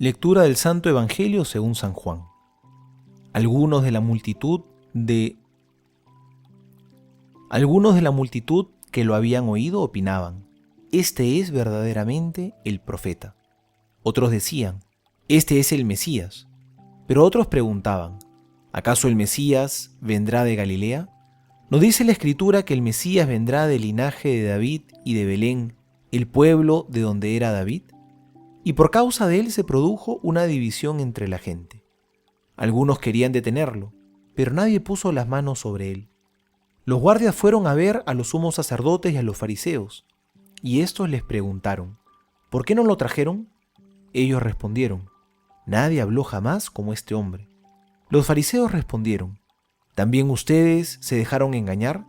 Lectura del Santo Evangelio según San Juan. Algunos de la multitud que lo habían oído opinaban: este es verdaderamente el profeta. Otros decían: este es el Mesías. Pero otros preguntaban: ¿acaso el Mesías vendrá de Galilea? ¿No dice la Escritura que el Mesías vendrá del linaje de David y de Belén, el pueblo de donde era David? Y por causa de él se produjo una división entre la gente. Algunos querían detenerlo, pero nadie puso las manos sobre él. Los guardias fueron a ver a los sumos sacerdotes y a los fariseos, y estos les preguntaron: ¿por qué no lo trajeron? Ellos respondieron: nadie habló jamás como este hombre. Los fariseos respondieron: ¿también ustedes se dejaron engañar?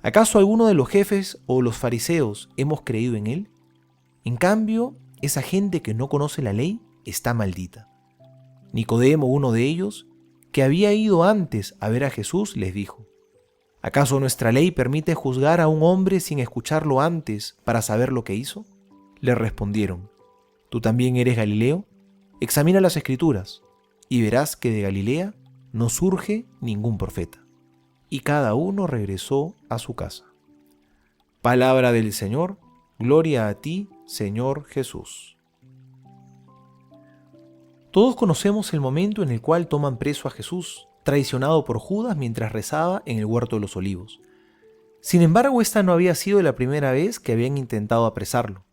¿Acaso alguno de los jefes o los fariseos hemos creído en él? En cambio, esa gente que no conoce la ley está maldita. Nicodemo, uno de ellos, que había ido antes a ver a Jesús, les dijo: ¿acaso nuestra ley permite juzgar a un hombre sin escucharlo antes para saber lo que hizo? Le respondieron: ¿tú también eres Galileo? Examina las Escrituras y verás que de Galilea no surge ningún profeta. Y cada uno regresó a su casa. Palabra del Señor, gloria a ti, Señor Jesús. Todos conocemos el momento en el cual toman preso a Jesús, traicionado por Judas mientras rezaba en el huerto de los Olivos. Sin embargo, esta no había sido la primera vez que habían intentado apresarlo.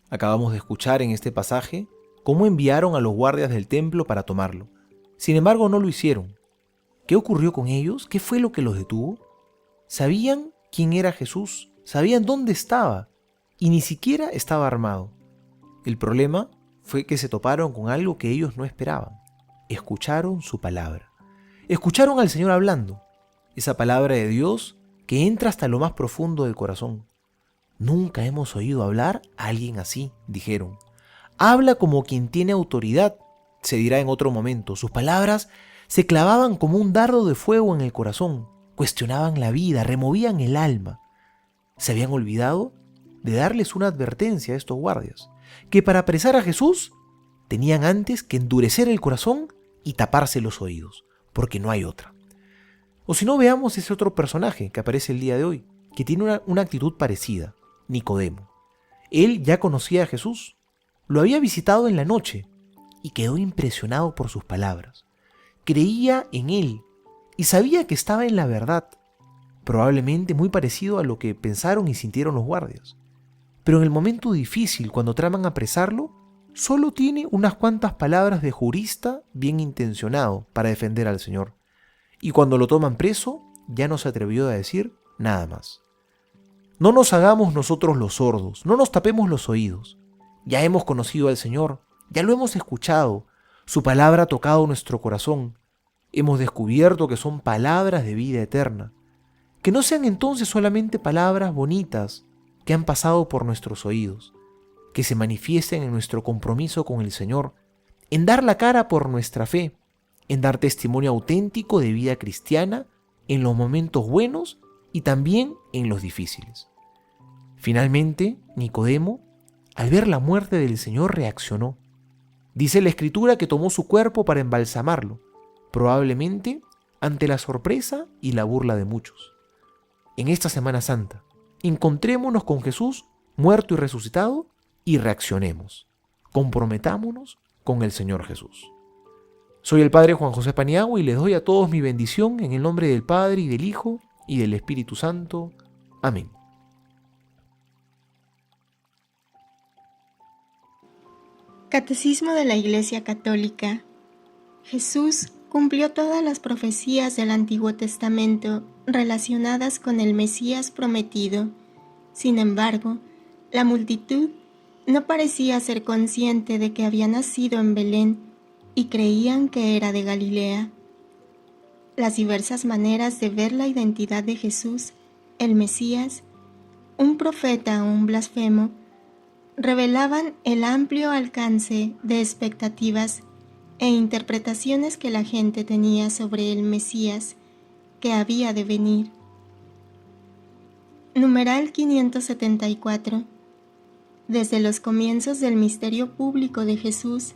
Acabamos de escuchar en este pasaje cómo enviaron a los guardias del templo para tomarlo. Sin embargo, no lo hicieron. ¿Qué ocurrió con ellos? ¿Qué fue lo que los detuvo? Sabían quién era Jesús, sabían dónde estaba, y ni siquiera estaba armado. El problema fue que se toparon con algo que ellos no esperaban. Escucharon su palabra. Escucharon al Señor hablando, esa palabra de Dios que entra hasta lo más profundo del corazón. Nunca hemos oído hablar a alguien así, dijeron. Habla como quien tiene autoridad, se dirá en otro momento. Sus palabras se clavaban como un dardo de fuego en el corazón, cuestionaban la vida, removían el alma. Se habían olvidado de darles una advertencia a estos guardias, que para apresar a Jesús tenían antes que endurecer el corazón y taparse los oídos, porque no hay otra. O si no, veamos ese otro personaje que aparece el día de hoy, que tiene una actitud parecida, Nicodemo. Él ya conocía a Jesús, lo había visitado en la noche y quedó impresionado por sus palabras. Creía en él y sabía que estaba en la verdad, probablemente muy parecido a lo que pensaron y sintieron los guardias. Pero en el momento difícil, cuando traman apresarlo, solo tiene unas cuantas palabras de jurista bien intencionado para defender al Señor. Y cuando lo toman preso, ya no se atrevió a decir nada más. No nos hagamos nosotros los sordos, no nos tapemos los oídos. Ya hemos conocido al Señor, ya lo hemos escuchado, su palabra ha tocado nuestro corazón. Hemos descubierto que son palabras de vida eterna. Que no sean entonces solamente palabras bonitas que han pasado por nuestros oídos, que se manifiesten en nuestro compromiso con el Señor, en dar la cara por nuestra fe, en dar testimonio auténtico de vida cristiana en los momentos buenos y también en los difíciles. Finalmente, Nicodemo, al ver la muerte del Señor, reaccionó. Dice la Escritura que tomó su cuerpo para embalsamarlo, probablemente ante la sorpresa y la burla de muchos. En esta Semana Santa, encontrémonos con Jesús muerto y resucitado y reaccionemos. Comprometámonos con el Señor Jesús. Soy el Padre Juan José Paniagua y les doy a todos mi bendición en el nombre del Padre y del Hijo y del Espíritu Santo. Amén. Catecismo de la Iglesia Católica. Jesús cumplió todas las profecías del Antiguo Testamento relacionadas con el Mesías prometido. Sin embargo, la multitud no parecía ser consciente de que había nacido en Belén y creían que era de Galilea. Las diversas maneras de ver la identidad de Jesús, el Mesías, un profeta o un blasfemo, revelaban el amplio alcance de expectativas e interpretaciones que la gente tenía sobre el Mesías que había de venir. Numeral 574. Desde los comienzos del misterio público de Jesús,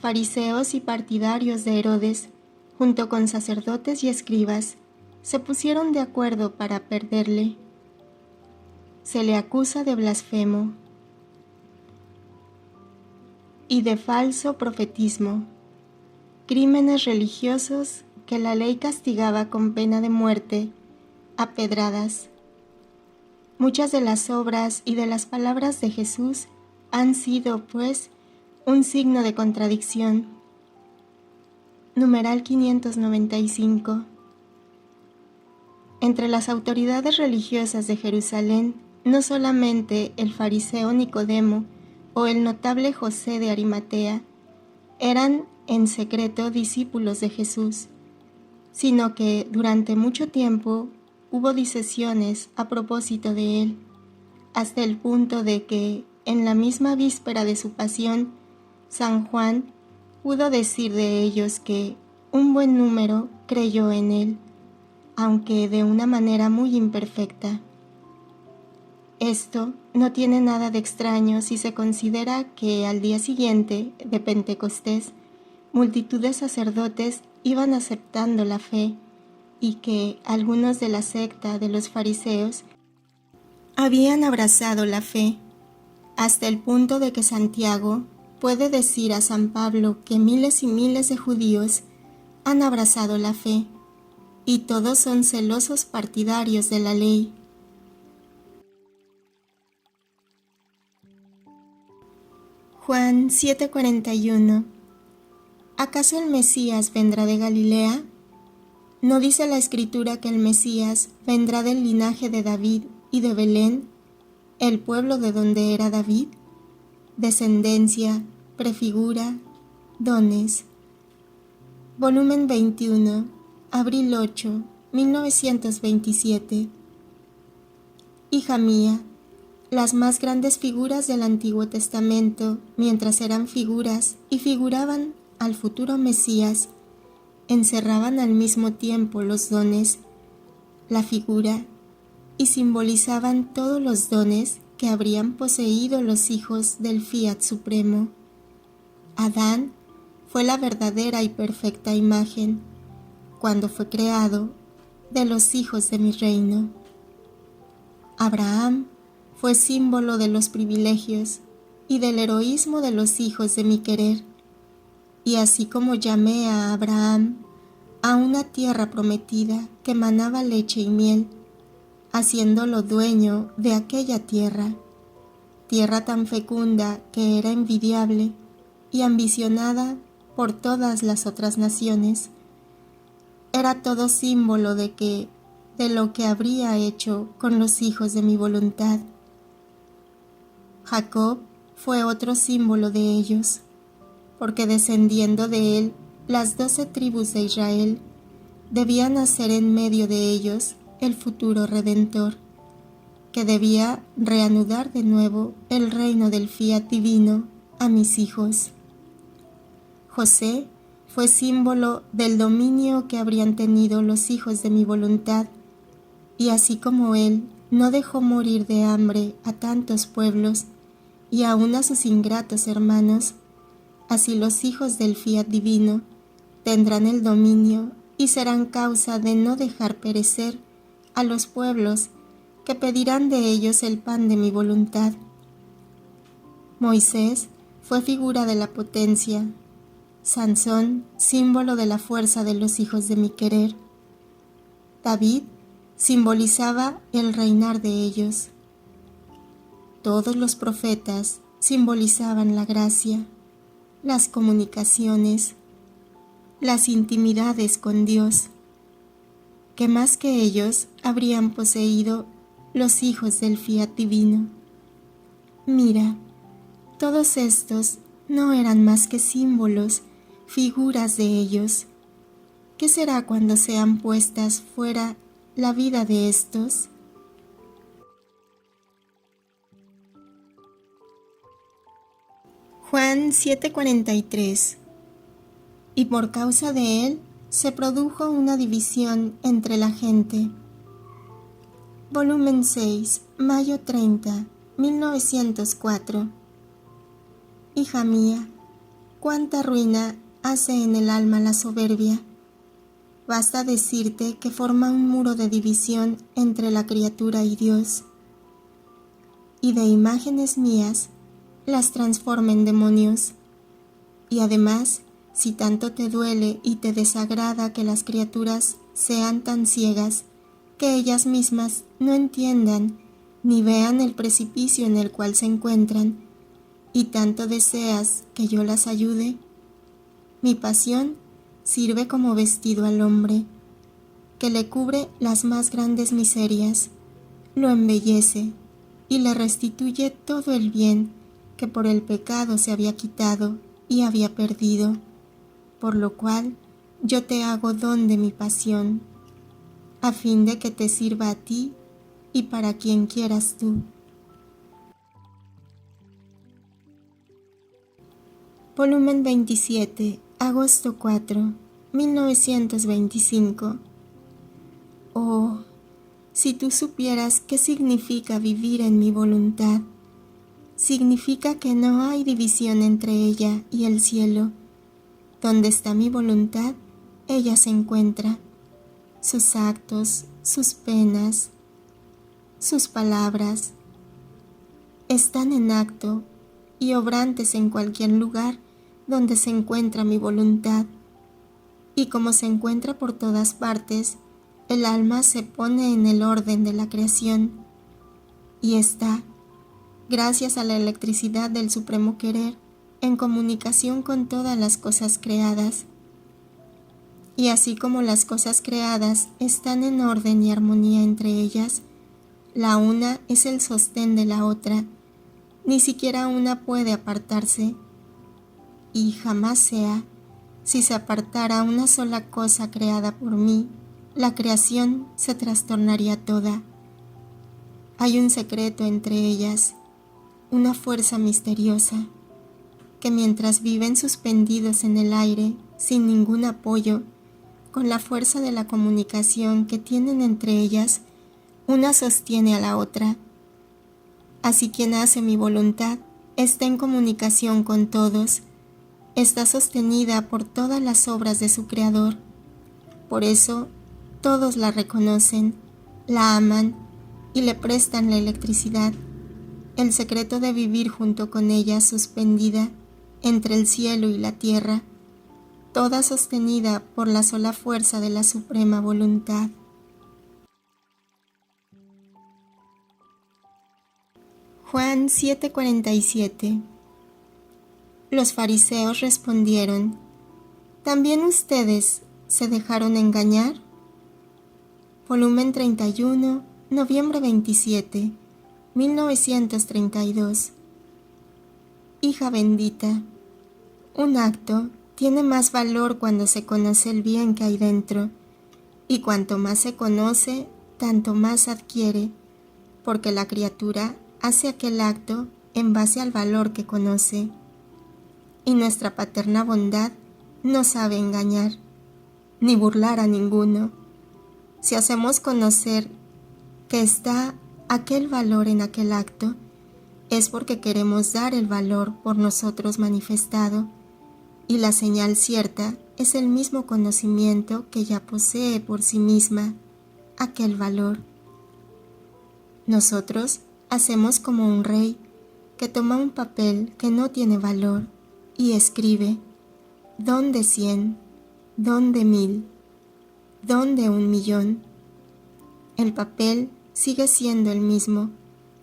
fariseos y partidarios de Herodes, junto con sacerdotes y escribas, se pusieron de acuerdo para perderle. Se le acusa de blasfemo y de falso profetismo, crímenes religiosos que la ley castigaba con pena de muerte a pedradas. Muchas de las obras y de las palabras de Jesús han sido, pues, un signo de contradicción. Numeral 595. Entre las autoridades religiosas de Jerusalén, no solamente el fariseo Nicodemo o el notable José de Arimatea eran en secreto discípulos de Jesús, sino que durante mucho tiempo hubo disensiones a propósito de él, hasta el punto de que, en la misma víspera de su pasión, San Juan pudo decir de ellos que un buen número creyó en él, aunque de una manera muy imperfecta. Esto no tiene nada de extraño si se considera que al día siguiente de Pentecostés, multitud de sacerdotes iban aceptando la fe y que algunos de la secta de los fariseos habían abrazado la fe, hasta el punto de que Santiago puede decir a San Pablo que miles y miles de judíos han abrazado la fe, y todos son celosos partidarios de la ley. Juan 7:41. ¿Acaso el Mesías vendrá de Galilea? ¿No dice la Escritura que el Mesías vendrá del linaje de David y de Belén, el pueblo de donde era David? Descendencia, prefigura, dones. Volumen 21, abril 8, 1927. Hija mía, las más grandes figuras del Antiguo Testamento, mientras eran figuras y figuraban al futuro Mesías, encerraban al mismo tiempo los dones, la figura, y simbolizaban todos los dones que habrían poseído los hijos del Fiat Supremo. Adán fue la verdadera y perfecta imagen, cuando fue creado, de los hijos de mi reino. Abraham fue símbolo de los privilegios y del heroísmo de los hijos de mi querer, y así como llamé a Abraham a una tierra prometida que manaba leche y miel, haciéndolo dueño de aquella tierra, tierra tan fecunda que era envidiable y ambicionada por todas las otras naciones, era todo símbolo de lo que habría hecho con los hijos de mi voluntad. Jacob fue otro símbolo de ellos, porque descendiendo de él, las 12 tribus de Israel debían nacer en medio de ellos el futuro Redentor, que debía reanudar de nuevo el reino del Fiat divino a mis hijos. José fue símbolo del dominio que habrían tenido los hijos de mi voluntad, y así como él no dejó morir de hambre a tantos pueblos y aun a sus ingratos hermanos, así los hijos del Fiat divino tendrán el dominio y serán causa de no dejar perecer a los pueblos que pedirán de ellos el pan de mi voluntad. Moisés fue figura de la potencia, Sansón símbolo de la fuerza de los hijos de mi querer. David simbolizaba el reinar de ellos. Todos los profetas simbolizaban la gracia, las comunicaciones, las intimidades con Dios, que más que ellos habrían poseído los hijos del Fiat divino. Mira, todos estos no eran más que símbolos, figuras de ellos. ¿Qué será cuando sean puestas fuera la vida de estos? Juan 7:43. Y por causa de él se produjo una división entre la gente. Volumen 6, mayo 30, 1904. Hija mía, cuánta ruina hace en el alma la soberbia. Basta decirte que forma un muro de división entre la criatura y Dios, y de imágenes mías las transforma en demonios. Y además, si tanto te duele y te desagrada que las criaturas sean tan ciegas que ellas mismas no entiendan ni vean el precipicio en el cual se encuentran, y tanto deseas que yo las ayude, mi pasión sirve como vestido al hombre, que le cubre las más grandes miserias, lo embellece y le restituye todo el bien que por el pecado se había quitado y había perdido, por lo cual yo te hago don de mi pasión, a fin de que te sirva a ti y para quien quieras tú. Volumen 27, agosto 4, 1925. Oh, si tú supieras qué significa vivir en mi voluntad. Significa que no hay división entre ella y el cielo. Donde está mi voluntad, ella se encuentra. Sus actos, sus penas, sus palabras están en acto y obrantes en cualquier lugar donde se encuentra mi voluntad. Y como se encuentra por todas partes, el alma se pone en el orden de la creación y está, gracias a la electricidad del supremo querer, en comunicación con todas las cosas creadas. Y así como las cosas creadas están en orden y armonía entre ellas, la una es el sostén de la otra, ni siquiera una puede apartarse, y jamás sea, si se apartara una sola cosa creada por mí, la creación se trastornaría toda. Hay un secreto entre ellas, una fuerza misteriosa, que mientras viven suspendidos en el aire, sin ningún apoyo, con la fuerza de la comunicación que tienen entre ellas, una sostiene a la otra. Así quien hace mi voluntad está en comunicación con todos, está sostenida por todas las obras de su Creador. Por eso, todos la reconocen, la aman y le prestan la electricidad, el secreto de vivir junto con ella suspendida entre el cielo y la tierra, toda sostenida por la sola fuerza de la suprema voluntad. Juan 7:47. Los fariseos respondieron: ¿también ustedes se dejaron engañar? Volumen 31, noviembre 27, 1932. Hija bendita, un acto tiene más valor cuando se conoce el bien que hay dentro, y cuanto más se conoce, tanto más adquiere, porque la criatura hace aquel acto en base al valor que conoce. Y nuestra paterna bondad no sabe engañar, ni burlar a ninguno. Si hacemos conocer que está aquel valor en aquel acto, es porque queremos dar el valor por nosotros manifestado, y la señal cierta es el mismo conocimiento que ya posee por sí misma aquel valor. Nosotros hacemos como un rey que toma un papel que no tiene valor y escribe: don de 100, don de 1000, don de 1.000.000. El papel sigue siendo el mismo,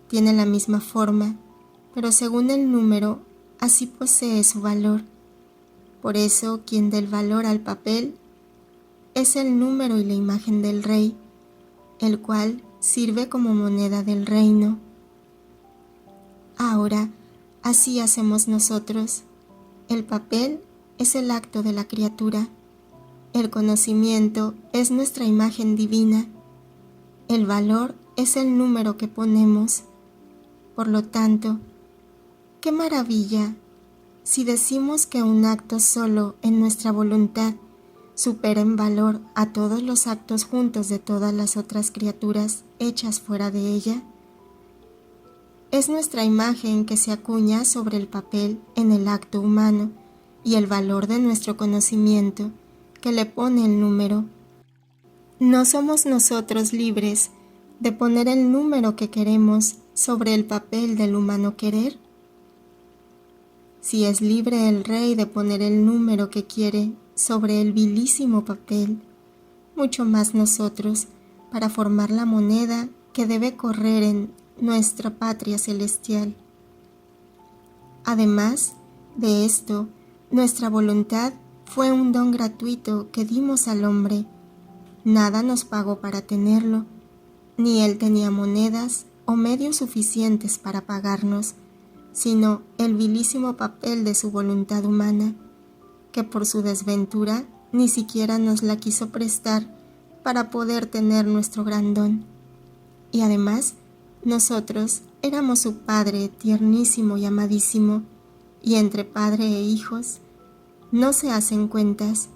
tiene la misma forma, pero según el número, así posee su valor. Por eso, quien da el valor al papel es el número y la imagen del rey, el cual sirve como moneda del reino. Ahora, así hacemos nosotros. El papel es el acto de la criatura. El conocimiento es nuestra imagen divina. El valor es el número que ponemos. Por lo tanto, ¡qué maravilla! Si decimos que un acto solo en nuestra voluntad supera en valor a todos los actos juntos de todas las otras criaturas hechas fuera de ella. Es nuestra imagen que se acuña sobre el papel en el acto humano, y el valor de nuestro conocimiento que le pone el número. No somos nosotros libres de poner el número que queremos sobre el papel del humano querer. Si es libre el rey de poner el número que quiere sobre el vilísimo papel, mucho más nosotros para formar la moneda que debe correr en nuestra patria celestial. Además de esto, nuestra voluntad fue un don gratuito que dimos al hombre. Nada nos pagó para tenerlo, ni él tenía monedas o medios suficientes para pagarnos, sino el vilísimo papel de su voluntad humana, que por su desventura ni siquiera nos la quiso prestar para poder tener nuestro gran don. Y además, nosotros éramos su Padre tiernísimo y amadísimo, y entre padre e hijos no se hacen cuentas,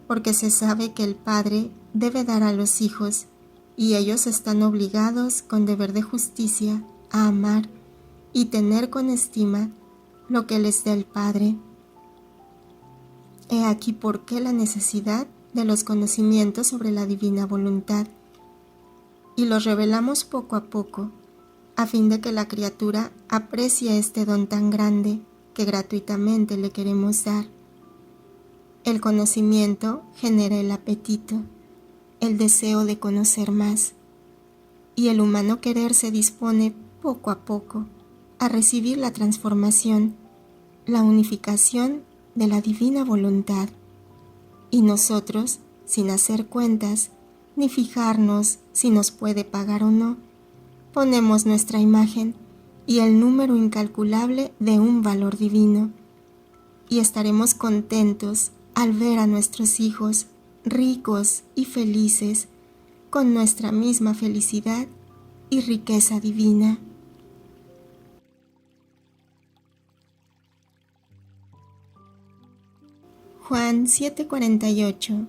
porque se sabe que el Padre debe dar a los hijos, y ellos están obligados con deber de justicia a amar y tener con estima lo que les dé el Padre. He aquí por qué la necesidad de los conocimientos sobre la divina voluntad, y los revelamos poco a poco, a fin de que la criatura aprecie este don tan grande que gratuitamente le queremos dar. El conocimiento genera el apetito, el deseo de conocer más, y el humano querer se dispone poco a poco a recibir la transformación, la unificación de la divina voluntad, y nosotros, sin hacer cuentas, ni fijarnos si nos puede pagar o no, ponemos nuestra imagen y el número incalculable de un valor divino, y estaremos contentos al ver a nuestros hijos ricos y felices con nuestra misma felicidad y riqueza divina. Juan 7:48.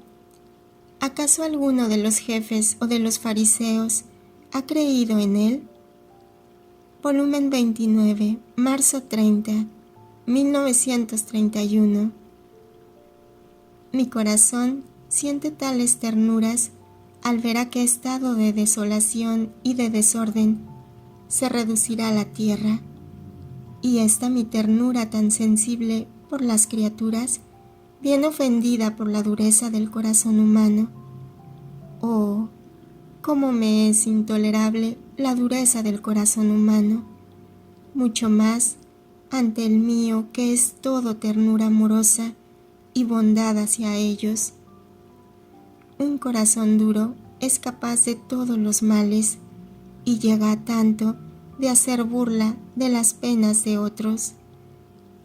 ¿Acaso alguno de los jefes o de los fariseos ha creído en él? Volumen 29, marzo 30, 1931. Mi corazón siente tales ternuras al ver a qué estado de desolación y de desorden se reducirá la tierra, y esta mi ternura tan sensible por las criaturas bien ofendida por la dureza del corazón humano. Oh, cómo me es intolerable la dureza del corazón humano, mucho más ante el mío que es todo ternura amorosa y bondad hacia ellos. Un corazón duro es capaz de todos los males y llega a tanto de hacer burla de las penas de otros,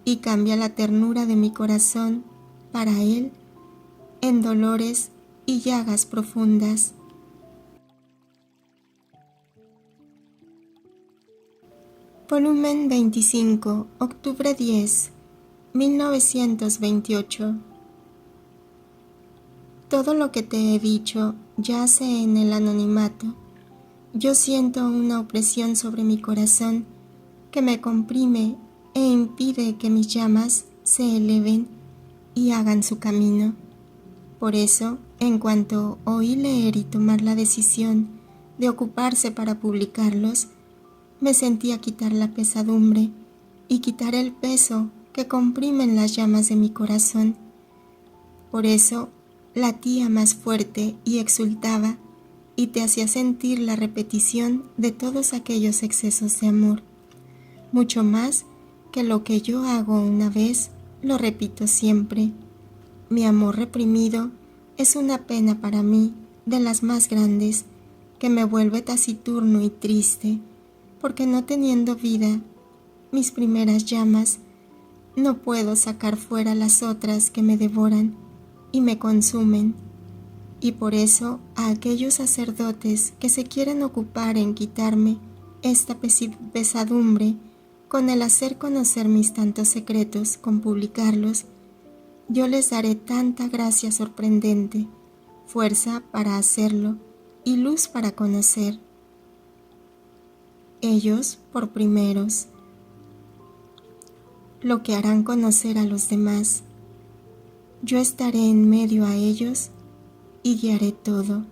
y cambia la ternura de mi corazón para él en dolores y llagas profundas. Volumen 25, octubre 10, 1928. Todo lo que te he dicho yace en el anonimato. Yo siento una opresión sobre mi corazón que me comprime e impide que mis llamas se eleven y hagan su camino. Por eso, en cuanto oí leer y tomar la decisión de ocuparse para publicarlos, me sentía quitar la pesadumbre y quitar el peso que comprimen las llamas de mi corazón. Por eso, latía más fuerte y exultaba, y te hacía sentir la repetición de todos aquellos excesos de amor. Mucho más que lo que yo hago una vez, lo repito siempre. Mi amor reprimido es una pena para mí, de las más grandes, que me vuelve taciturno y triste, porque no teniendo vida, mis primeras llamas, no puedo sacar fuera las otras que me devoran y me consumen, y por eso a aquellos sacerdotes que se quieren ocupar en quitarme esta pesadumbre con el hacer conocer mis tantos secretos con publicarlos, yo les daré tanta gracia sorprendente, fuerza para hacerlo y luz para conocer. Ellos por primeros, lo que harán conocer a los demás yo estaré en medio a ellos y guiaré todo.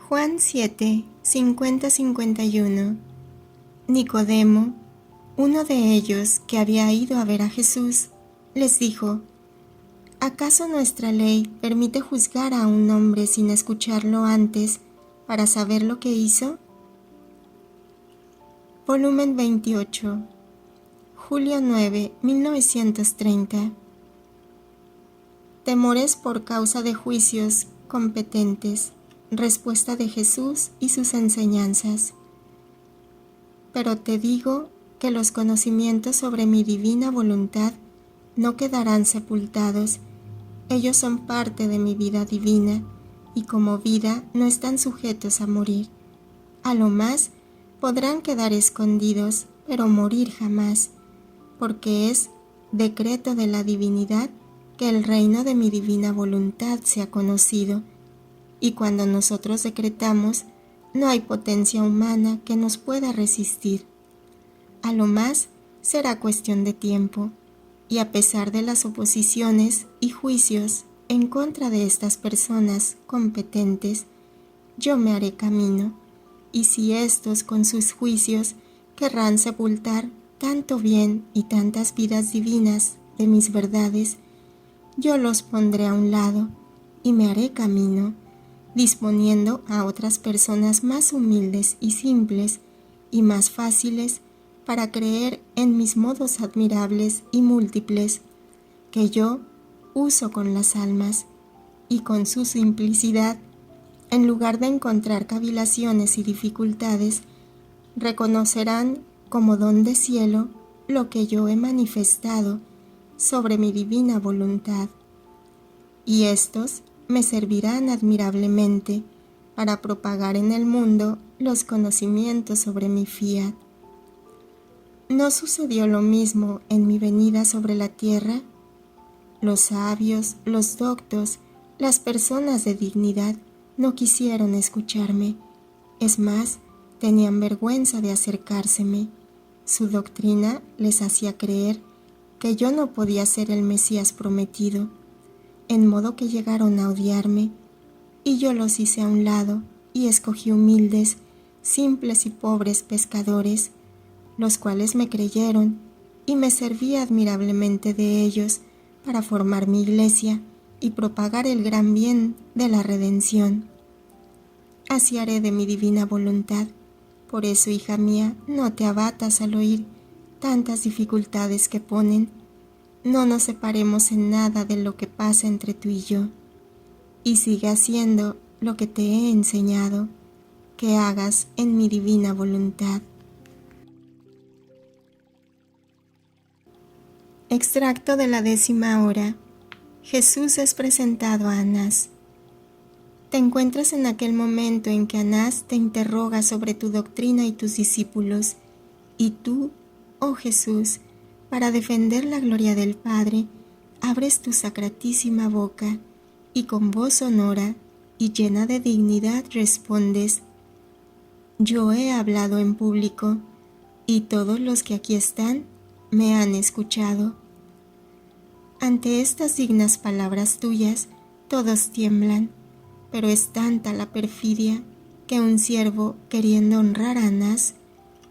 Juan 7, 50-51. Nicodemo, uno de ellos que había ido a ver a Jesús, les dijo: ¿acaso nuestra ley permite juzgar a un hombre sin escucharlo antes para saber lo que hizo? Volumen 28, julio 9, 1930. Temores por causa de juicios competentes. Respuesta de Jesús y sus enseñanzas. Pero te digo que los conocimientos sobre mi divina voluntad no quedarán sepultados. Ellos son parte de mi vida divina y como vida no están sujetos a morir. A lo más podrán quedar escondidos, pero morir jamás, porque es decreto de la divinidad que el reino de mi divina voluntad sea conocido. Y cuando nosotros decretamos, no hay potencia humana que nos pueda resistir. A lo más será cuestión de tiempo, y a pesar de las oposiciones y juicios en contra de estas personas competentes, yo me haré camino, y si estos con sus juicios querrán sepultar tanto bien y tantas vidas divinas de mis verdades, yo los pondré a un lado y me haré camino, disponiendo a otras personas más humildes y simples y más fáciles para creer en mis modos admirables y múltiples que yo uso con las almas, y con su simplicidad, en lugar de encontrar cavilaciones y dificultades, reconocerán como don de cielo lo que yo he manifestado sobre mi divina voluntad, y estos me servirán admirablemente para propagar en el mundo los conocimientos sobre mi fiat. ¿No sucedió lo mismo en mi venida sobre la tierra? Los sabios, los doctos, las personas de dignidad no quisieron escucharme. Es más, tenían vergüenza de acercárseme. Su doctrina les hacía creer que yo no podía ser el Mesías prometido, en modo que llegaron a odiarme, y yo los hice a un lado y escogí humildes, simples y pobres pescadores, los cuales me creyeron, y me serví admirablemente de ellos para formar mi iglesia y propagar el gran bien de la redención. Así haré de mi divina voluntad. Por eso, hija mía, no te abatas al oír tantas dificultades que ponen. No nos separemos en nada de lo que pasa entre tú y yo, y sigue haciendo lo que te he enseñado, que hagas en mi divina voluntad. Extracto de la 10ª hora. Jesús es presentado a Anás. Te encuentras en aquel momento en que Anás te interroga sobre tu doctrina y tus discípulos, y tú, oh Jesús, para defender la gloria del Padre, abres tu sacratísima boca y con voz sonora y llena de dignidad respondes: yo he hablado en público y todos los que aquí están me han escuchado. Ante estas dignas palabras tuyas, todos tiemblan, pero es tanta la perfidia que un siervo, queriendo honrar a Anás,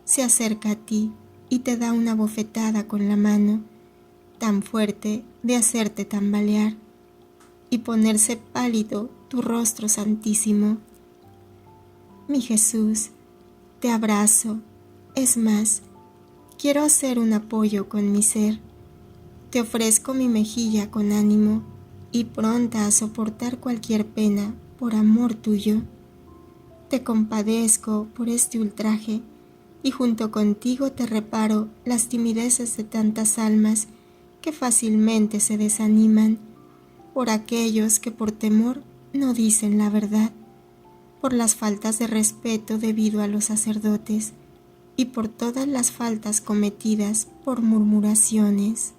se acerca a ti y te da una bofetada con la mano, tan fuerte de hacerte tambalear y ponerse pálido tu rostro santísimo. Mi Jesús, te abrazo, es más, quiero hacer un apoyo con mi ser. Te ofrezco mi mejilla con ánimo y pronta a soportar cualquier pena por amor tuyo. Te compadezco por este ultraje y junto contigo te reparo las timideces de tantas almas que fácilmente se desaniman, por aquellos que por temor no dicen la verdad, por las faltas de respeto debido a los sacerdotes y por todas las faltas cometidas por murmuraciones.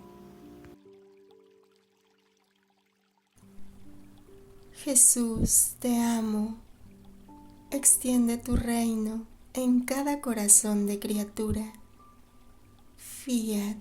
Jesús, te amo. Extiende tu reino en cada corazón de criatura. Fiat.